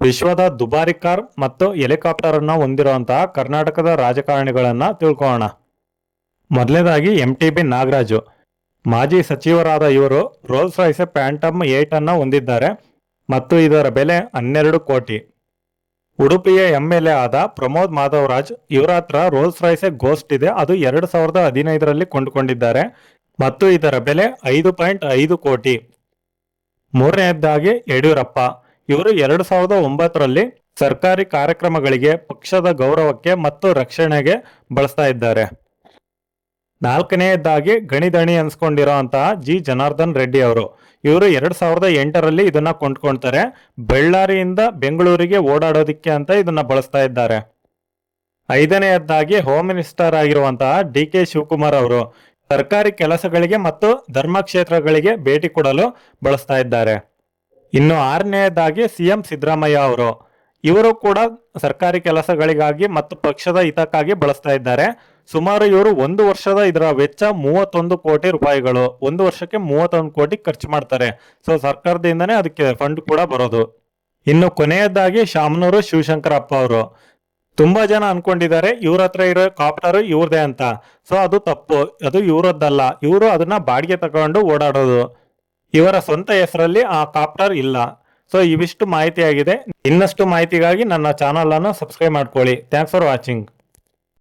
ವಿಶ್ವದ ದುಬಾರಿ ಕಾರ್ ಮತ್ತು ಹೆಲಿಕಾಪ್ಟರ್ ಅನ್ನು ಹೊಂದಿರುವಂತಹ ಕರ್ನಾಟಕದ ರಾಜಕಾರಣಿಗಳನ್ನ ತಿಳ್ಕೊಳ್ಳೋಣ. ಮೊದಲನೇದಾಗಿ MTB ನಾಗರಾಜು. ಮಾಜಿ ಸಚಿವರಾದ ಇವರು ರೋಲ್ಸ್ ರಾಯ್ಸ್ ಪ್ಯಾಂಟಮ್ 8 ಅನ್ನು ಹೊಂದಿದ್ದಾರೆ ಮತ್ತು ಇದರ ಬೆಲೆ 12 ಕೋಟಿ. ಉಡುಪಿಯ MLA ಆದ ಪ್ರಮೋದ್ ಮಾಧವರಾಜ್, ಇವರ ಹತ್ರ ರೋಲ್ಸ್ ರಾಯ್ಸ್ ಗೋಸ್ಟ್ ಇದೆ. ಅದು 2015ರಲ್ಲಿ ಕೊಂಡುಕೊಂಡಿದ್ದಾರೆ ಮತ್ತು ಇದರ ಬೆಲೆ 5.5 ಕೋಟಿ. ಮೂರನೆಯದಾಗಿ ಯಡಿಯೂರಪ್ಪ. ಇವರು 2009ರಲ್ಲಿ ಸರ್ಕಾರಿ ಕಾರ್ಯಕ್ರಮಗಳಿಗೆ, ಪಕ್ಷದ ಗೌರವಕ್ಕೆ ಮತ್ತು ರಕ್ಷಣೆಗೆ ಬಳಸ್ತಾ ಇದ್ದಾರೆ. ನಾಲ್ಕನೆಯದಾಗಿ ಗಣಿದಣಿ ಅನ್ಸ್ಕೊಂಡಿರುವಂತಹ G. ಜನಾರ್ದನ್ ರೆಡ್ಡಿ ಅವರು. ಇವರು 2008ರಲ್ಲಿ ಇದನ್ನ ಕೊಂಡ್ಕೊಳ್ತಾರೆ. ಬಳ್ಳಾರಿಯಿಂದ ಬೆಂಗಳೂರಿಗೆ ಓಡಾಡೋದಿಕ್ಕೆ ಅಂತ ಇದನ್ನ ಬಳಸ್ತಾ ಇದ್ದಾರೆ. ಐದನೆಯದಾಗಿ ಹೋಮ್ ಮಿನಿಸ್ಟರ್ ಆಗಿರುವಂತಹ DK ಶಿವಕುಮಾರ್ ಅವರು ಸರ್ಕಾರಿ ಕೆಲಸಗಳಿಗೆ ಮತ್ತು ಧರ್ಮಕ್ಷೇತ್ರಗಳಿಗೆ ಭೇಟಿ ಕೊಡಲು ಬಳಸ್ತಾ ಇದ್ದಾರೆ. ಇನ್ನು ಆರನೆಯದಾಗಿ CM ಸಿದ್ದರಾಮಯ್ಯ ಅವರು. ಇವರು ಕೂಡ ಸರ್ಕಾರಿ ಕೆಲಸಗಳಿಗಾಗಿ ಮತ್ತು ಪಕ್ಷದ ಹಿತಕ್ಕಾಗಿ ಬಳಸ್ತಾ ಇದ್ದಾರೆ. ಸುಮಾರು ಇವರು 1 ವರ್ಷದ ಇದರ ವೆಚ್ಚ 31 ಕೋಟಿ ರೂಪಾಯಿಗಳು. 1 ವರ್ಷಕ್ಕೆ 31 ಕೋಟಿ ಖರ್ಚು ಮಾಡ್ತಾರೆ. ಸೊ ಸರ್ಕಾರದಿಂದನೇ ಅದಕ್ಕೆ ಫಂಡ್ ಕೂಡ ಬರೋದು. ಇನ್ನು ಕೊನೆಯದಾಗಿ ಶಾಮನೂರು ಶಿವಶಂಕರಪ್ಪ ಅವರು. ತುಂಬಾ ಜನ ಅನ್ಕೊಂಡಿದ್ದಾರೆ ಇವ್ರ ಹತ್ರ ಇರೋ ಕಾಪ್ಟರ್ ಇವ್ರದೇ ಅಂತ. ಸೊ ಅದು ತಪ್ಪು, ಅದು ಇವ್ರದ್ದಲ್ಲ. ಇವರು ಅದನ್ನ ಬಾಡಿಗೆ ತಗೊಂಡು ಓಡಾಡೋದು. ಇವರ ಸ್ವಂತ ಹೆಸರಲ್ಲಿ ಆ ಕಾಪ್ಟರ್ ಇಲ್ಲ. ಸೊ ಇವಿಷ್ಟು ಮಾಹಿತಿ ಆಗಿದೆ. ಇನ್ನಷ್ಟು ಮಾಹಿತಿಗಾಗಿ ನನ್ನ ಚಾನಲ್ ಅನ್ನು ಸಬ್ಸ್ಕ್ರೈಬ್ ಮಾಡ್ಕೊಳ್ಳಿ. Thanks for watching.